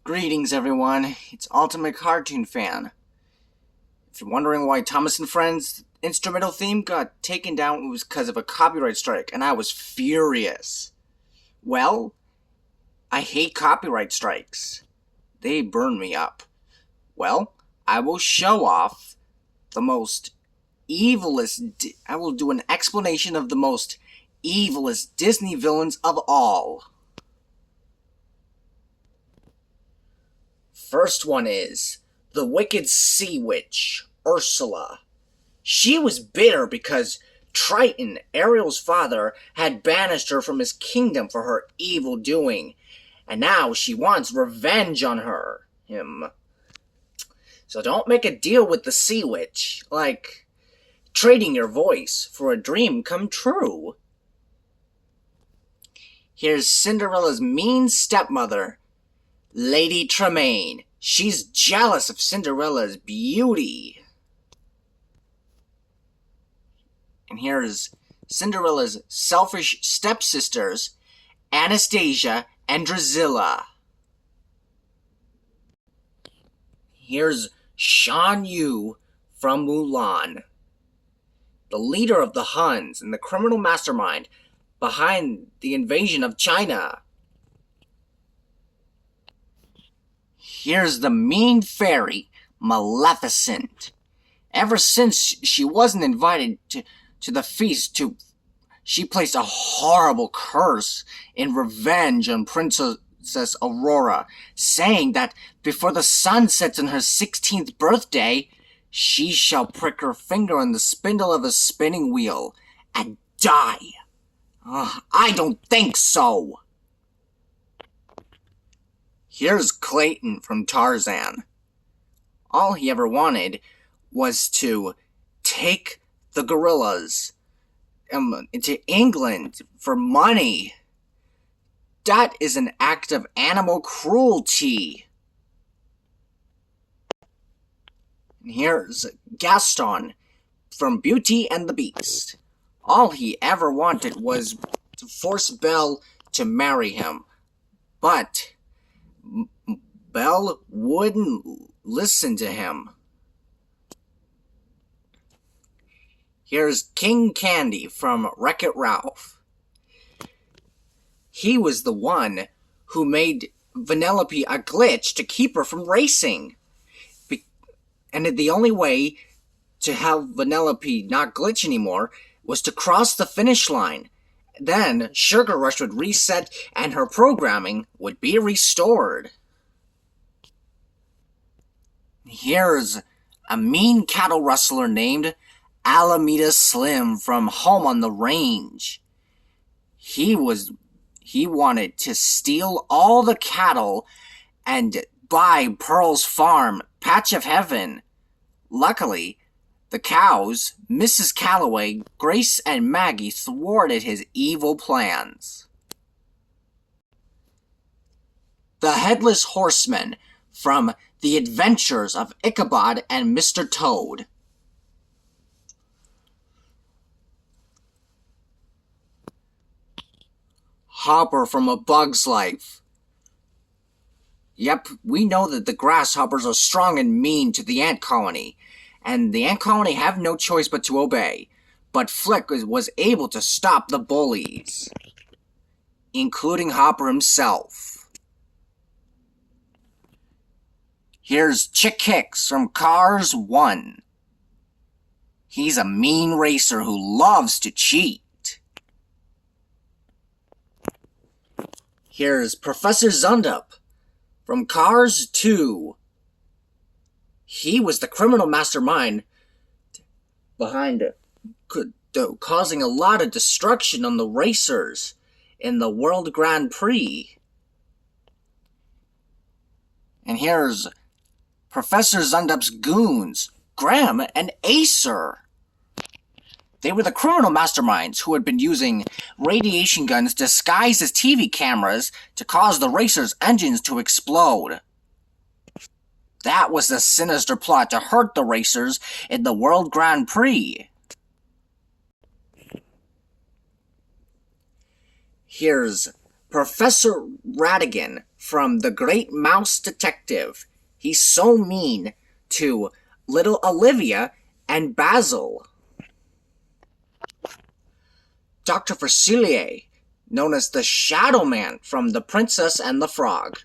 Greetings, everyone. It's Ultimate Cartoon Fan. If you're wondering why Thomas and Friends' instrumental theme got taken down, it was because of a copyright strike, and I was furious. Well, I hate copyright strikes. They burn me up. Well, I will show off the most evilest... I will do an explanation of the most evilest Disney villains of all. First one is the wicked sea witch, Ursula. She was bitter because Triton, Ariel's father, had banished her from his kingdom for her evil doing, and now she wants revenge on him. So don't make a deal with the sea witch, like trading your voice for a dream come true. Here's Cinderella's mean stepmother, Lady Tremaine. She's jealous of Cinderella's beauty. And here's Cinderella's selfish stepsisters, Anastasia and Drusilla. Here's Shan Yu from Mulan, the leader of the Huns and the criminal mastermind behind the invasion of China. Here's the mean fairy, Maleficent. Ever since she wasn't invited to the feast, she placed a horrible curse in revenge on Princess Aurora, saying that before the sun sets on her 16th birthday, she shall prick her finger on the spindle of a spinning wheel and die. I don't think so. Here's Clayton from Tarzan. All he ever wanted was to take the gorillas into England for money. That is an act of animal cruelty. And here's Gaston from Beauty and the Beast. All he ever wanted was to force Belle to marry him, but Belle wouldn't listen to him. Here's King Candy from Wreck-It Ralph. He was the one who made Vanellope a glitch to keep her from racing. And the only way to have Vanellope not glitch anymore was to cross the finish line. Then Sugar Rush would reset and her programming would be restored. Here's a mean cattle rustler named Alameda Slim from Home on the Range. He wanted to steal all the cattle and buy Pearl's farm, Patch of Heaven. Luckily, the cows, Mrs. Calloway, Grace, and Maggie thwarted his evil plans. The Headless Horseman from The Adventures of Ichabod and Mr. Toad. Hopper from A Bug's Life. Yep, we know that the grasshoppers are strong and mean to the ant colony, and the ant colony have no choice but to obey. But Flick was able to stop the bullies, including Hopper himself. Here's Chick Hicks from Cars 1. He's a mean racer who loves to cheat. Here's Professor Zundup from Cars 2. He was the criminal mastermind behind causing a lot of destruction on the racers in the World Grand Prix. And here's Professor Zundup's goons, Graham and Acer. They were the criminal masterminds who had been using radiation guns disguised as TV cameras to cause the racers' engines to explode. That was the sinister plot to hurt the racers in the World Grand Prix. Here's Professor Ratigan from The Great Mouse Detective. He's so mean to little Olivia and Basil. Dr. Facilier, known as the Shadow Man from The Princess and the Frog.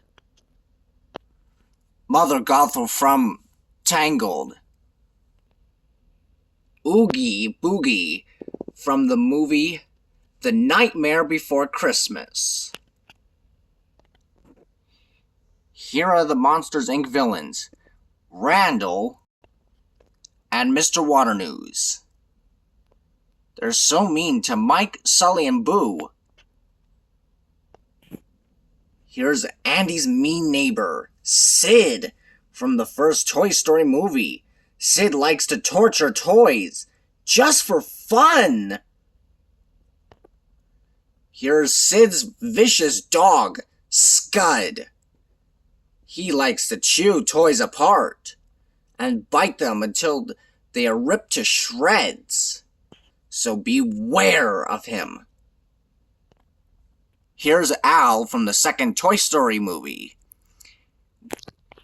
Mother Gothel from Tangled. Oogie Boogie from the movie The Nightmare Before Christmas. Here are the Monsters, Inc. villains, Randall and Mr. Waternews. They're so mean to Mike, Sully, and Boo. Here's Andy's mean neighbor, Sid, from the first Toy Story movie. Sid likes to torture toys, just for fun. Here's Sid's vicious dog, Scud. He likes to chew toys apart and bite them until they are ripped to shreds. So beware of him. Here's Al from the second Toy Story movie.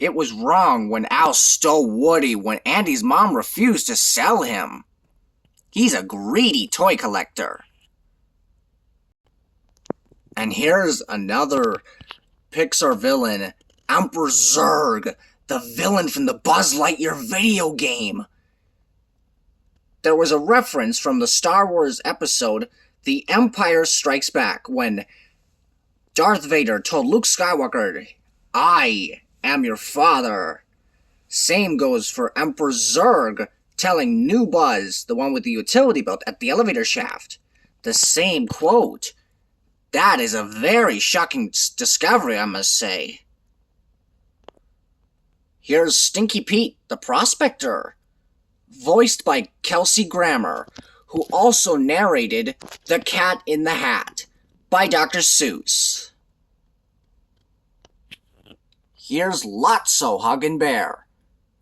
It was wrong when Al stole Woody when Andy's mom refused to sell him. He's a greedy toy collector. And here's another Pixar villain, Emperor Zurg, the villain from the Buzz Lightyear video game. There was a reference from the Star Wars episode The Empire Strikes Back when Darth Vader told Luke Skywalker, "I am your father." Same goes for Emperor Zurg telling New Buzz, the one with the utility belt, at the elevator shaft, the same quote. That is a very shocking discovery, I must say. Here's Stinky Pete, the prospector, voiced by Kelsey Grammer, who also narrated The Cat in the Hat by Dr. Seuss. Here's Lotso Huggin' Bear,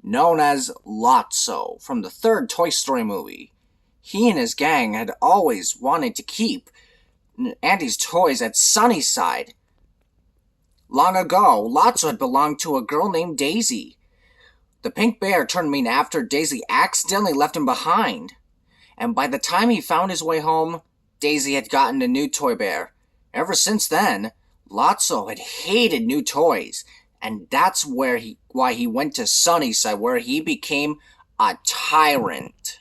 known as Lotso from the third Toy Story movie. He and his gang had always wanted to keep Andy's toys at Sunnyside. Long ago, Lotso had belonged to a girl named Daisy. The pink bear turned mean after Daisy accidentally left him behind. And by the time he found his way home, Daisy had gotten a new toy bear. Ever since then, Lotso had hated new toys, and that's why he went to Sunnyside, where he became a tyrant.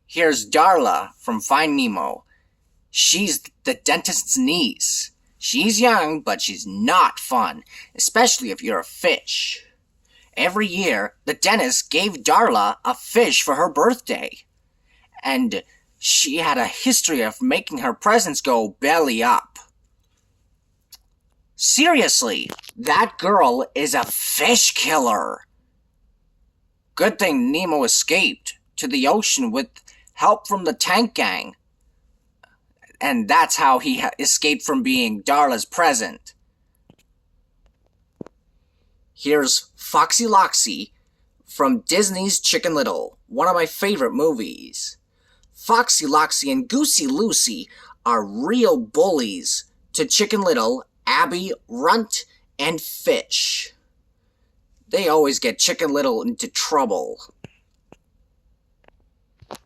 Here's Darla from Find Nemo. She's the dentist's niece. She's young, but she's not fun, especially if you're a fish. Every year, the dentist gave Darla a fish for her birthday. And she had a history of making her presents go belly up. Seriously, that girl is a fish killer. Good thing Nemo escaped to the ocean with help from the tank gang. And that's how he escaped from being Darla's present. Here's Foxy Loxy from Disney's Chicken Little, one of my favorite movies. Foxy Loxy and Goosey Lucy are real bullies to Chicken Little, Abby, Runt, and Fish. They always get Chicken Little into trouble.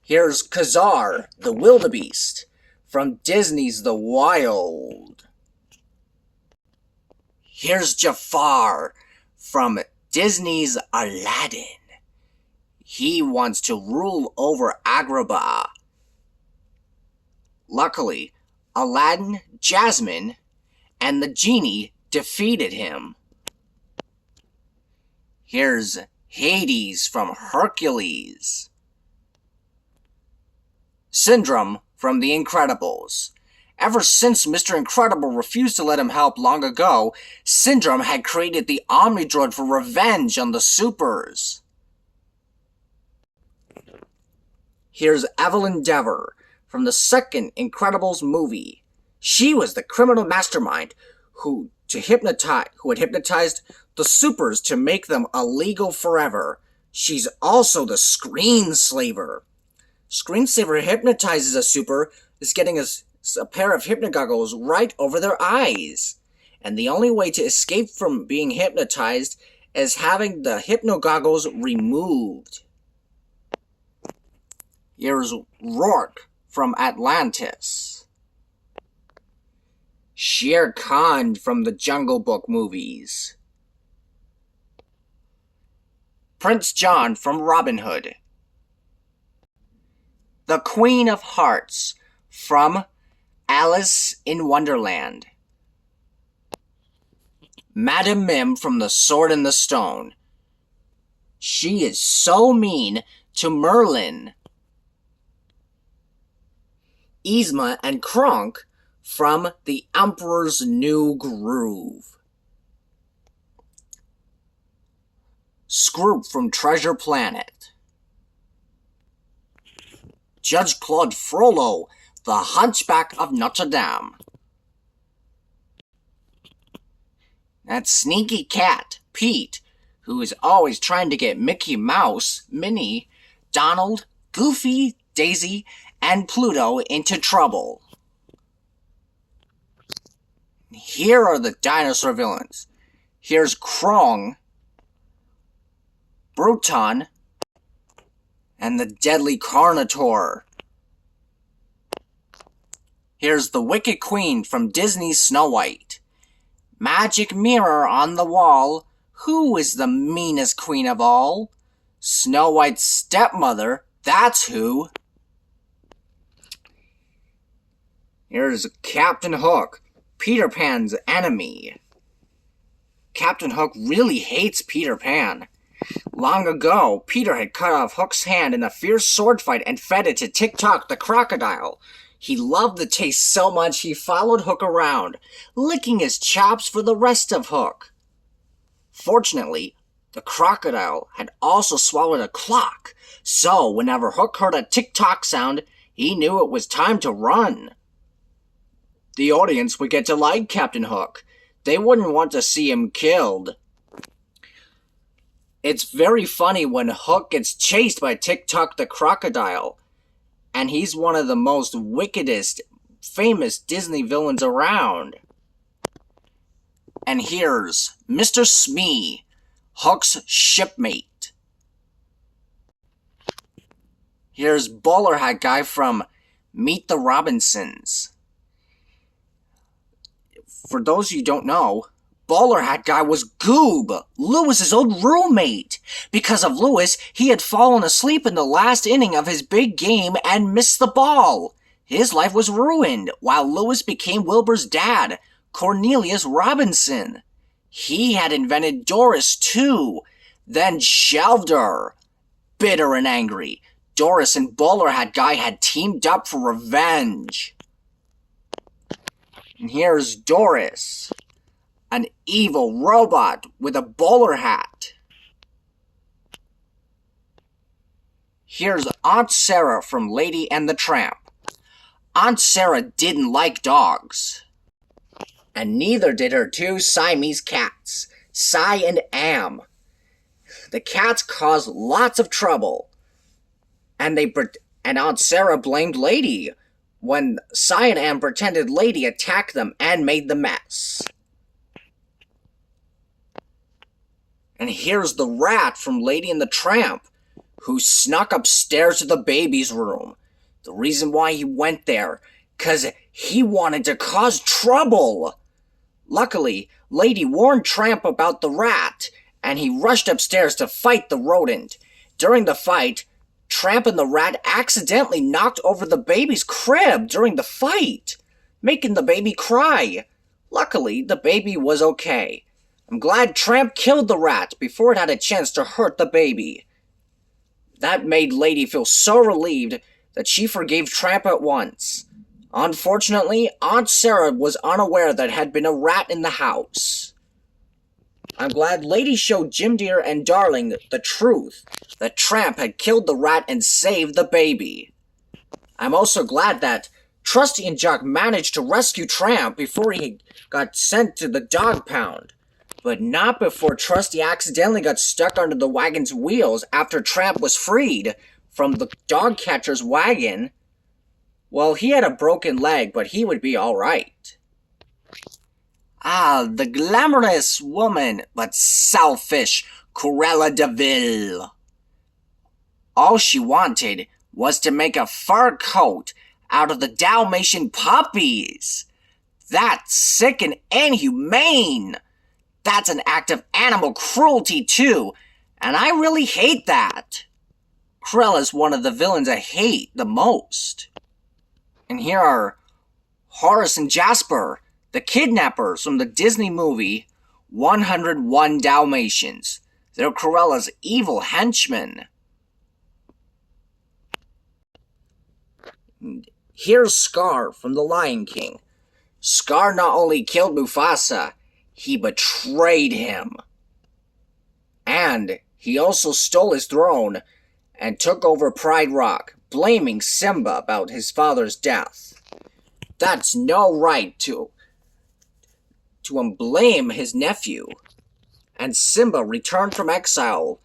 Here's Kazar, the wildebeest, from Disney's The Wild. Here's Jafar from Disney's Aladdin. He wants to rule over Agrabah. Luckily, Aladdin, Jasmine, and the genie defeated him. Here's Hades from Hercules. Syndrome from The Incredibles. Ever since Mr. Incredible refused to let him help long ago, Syndrome had created the Omnidroid for revenge on the Supers. Here's Evelyn Dever from the second Incredibles movie. She was the criminal mastermind who had hypnotized the Supers to make them illegal forever. She's also the Screenslaver. Screenslaver hypnotizes a Super, is getting a pair of hypnagoggles right over their eyes. And the only way to escape from being hypnotized is having the hypnagoggles removed. Here's Rourke from Atlantis. Shere Khan from the Jungle Book movies. Prince John from Robin Hood. The Queen of Hearts from Alice in Wonderland. Madame Mim from The Sword and the Stone. She is so mean to Merlin. Yzma and Kronk from The Emperor's New Groove. Scroop from Treasure Planet. Judge Claude Frollo, the Hunchback of Notre Dame. That sneaky cat, Pete, who is always trying to get Mickey Mouse, Minnie, Donald, Goofy, Daisy, and Pluto into trouble. Here are the dinosaur villains. Here's Krong, Bruton, and the Deadly Carnotaur. Here's the Wicked Queen from Disney's Snow White. Magic mirror on the wall, who is the meanest queen of all? Snow White's stepmother, that's who. Here's Captain Hook, Peter Pan's enemy. Captain Hook really hates Peter Pan. Long ago, Peter had cut off Hook's hand in a fierce sword fight and fed it to Tick-Tock the crocodile. He loved the taste so much he followed Hook around, licking his chops for the rest of Hook. Fortunately, the crocodile had also swallowed a clock, so whenever Hook heard a tick-tock sound, he knew it was time to run. The audience would get to like Captain Hook. They wouldn't want to see him killed. It's very funny when Hook gets chased by Tick-Tock the crocodile, and he's one of the most wickedest, famous Disney villains around. And here's Mr. Smee, Hook's shipmate. Here's Bowler Hat Guy from Meet the Robinsons. For those of you who don't know, Bowler Hat Guy was Goob, Lewis's old roommate. Because of Lewis, he had fallen asleep in the last inning of his big game and missed the ball. His life was ruined, while Lewis became Wilbur's dad, Cornelius Robinson. He had invented Doris, too, then shelved her. Bitter and angry, Doris and Bowler Hat Guy had teamed up for revenge. And here's Doris, an evil robot with a bowler hat. Here's Aunt Sarah from Lady and the Tramp. Aunt Sarah didn't like dogs, and neither did her two Siamese cats, Cy and Am. The cats caused lots of trouble, and Aunt Sarah blamed Lady when Cy and Am pretended Lady attacked them and made the mess. And here's the rat from Lady and the Tramp, who snuck upstairs to the baby's room. The reason why he went there, 'cause he wanted to cause trouble. Luckily, Lady warned Tramp about the rat, and he rushed upstairs to fight the rodent. During the fight, Tramp and the rat accidentally knocked over the baby's crib during the fight, making the baby cry. Luckily, the baby was okay. I'm glad Tramp killed the rat before it had a chance to hurt the baby. That made Lady feel so relieved that she forgave Tramp at once. Unfortunately, Aunt Sarah was unaware that had been a rat in the house. I'm glad Lady showed Jim Dear and Darling the truth, that Tramp had killed the rat and saved the baby. I'm also glad that Trusty and Jock managed to rescue Tramp before he got sent to the dog pound, but not before Trusty accidentally got stuck under the wagon's wheels after Tramp was freed from the dog catcher's wagon. Well, he had a broken leg, but he would be alright. Ah, the glamorous woman, but selfish Cruella de Vil. All she wanted was to make a fur coat out of the Dalmatian puppies. That's sick and inhumane. That's an act of animal cruelty, too, and I really hate that. Cruella's one of the villains I hate the most. And here are Horace and Jasper, the kidnappers from the Disney movie 101 Dalmatians. They're Cruella's evil henchmen. Here's Scar from The Lion King. Scar not only killed Mufasa, he betrayed him. And he also stole his throne and took over Pride Rock, blaming Simba about his father's death. That's no right to blame his nephew. And Simba returned from exile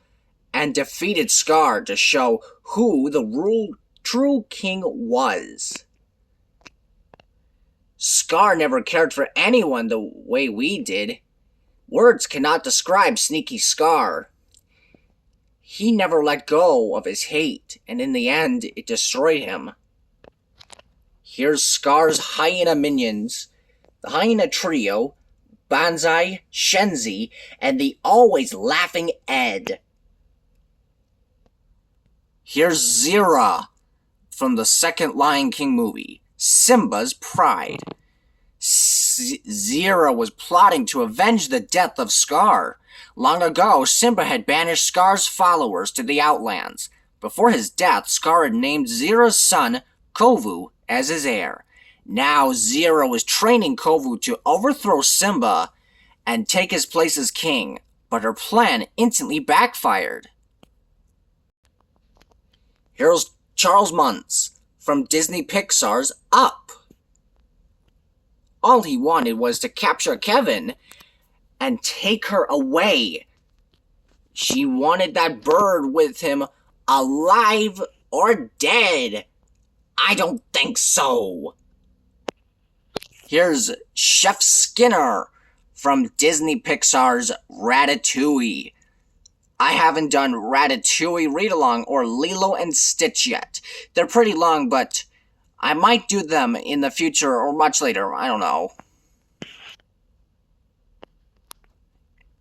and defeated Scar to show who the true king was. Scar never cared for anyone the way we did. Words cannot describe sneaky Scar. He never let go of his hate, and in the end, it destroyed him. Here's Scar's hyena minions, the hyena trio, Banzai, Shenzi, and the always laughing Ed. Here's Zira from the second Lion King movie, Simba's pride. Zira was plotting to avenge the death of Scar. Long ago, Simba had banished Scar's followers to the Outlands. Before his death, Scar had named Zira's son, Kovu, as his heir. Now Zira was training Kovu to overthrow Simba and take his place as king, but her plan instantly backfired. Here's Charles Muntz from Disney Pixar's Up. All he wanted was to capture Kevin and take her away. She wanted that bird with him, alive or dead. I don't think so. Here's Chef Skinner from Disney Pixar's Ratatouille. I haven't done Ratatouille Read-Along or Lilo and Stitch yet. They're pretty long, but I might do them in the future or much later. I don't know.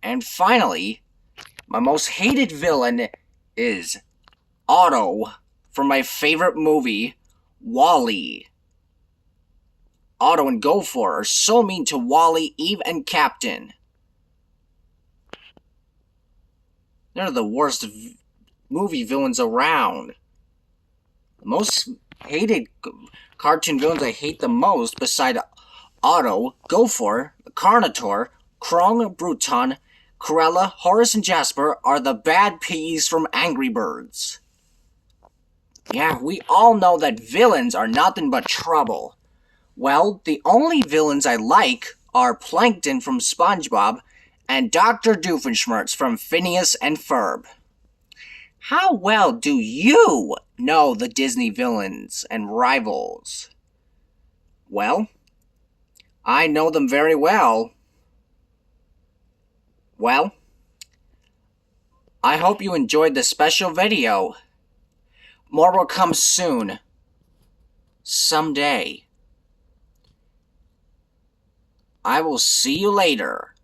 And finally, my most hated villain is Otto from my favorite movie, WALL-E. Otto and Gopher are so mean to Wally, Eve, and Captain. They're the worst movie villains around. The most hated cartoon villains I hate the most, beside Otto, Gopher, the Carnotaur, Krong, Bruton, Cruella, Horace, and Jasper, are the bad peas from Angry Birds. Yeah, we all know that villains are nothing but trouble. Well, the only villains I like are Plankton from SpongeBob and Dr. Doofenshmirtz from Phineas and Ferb. How well do you know the Disney villains and rivals? Well, I know them very well. Well, I hope you enjoyed this special video. More will come soon. Someday. I will see you later.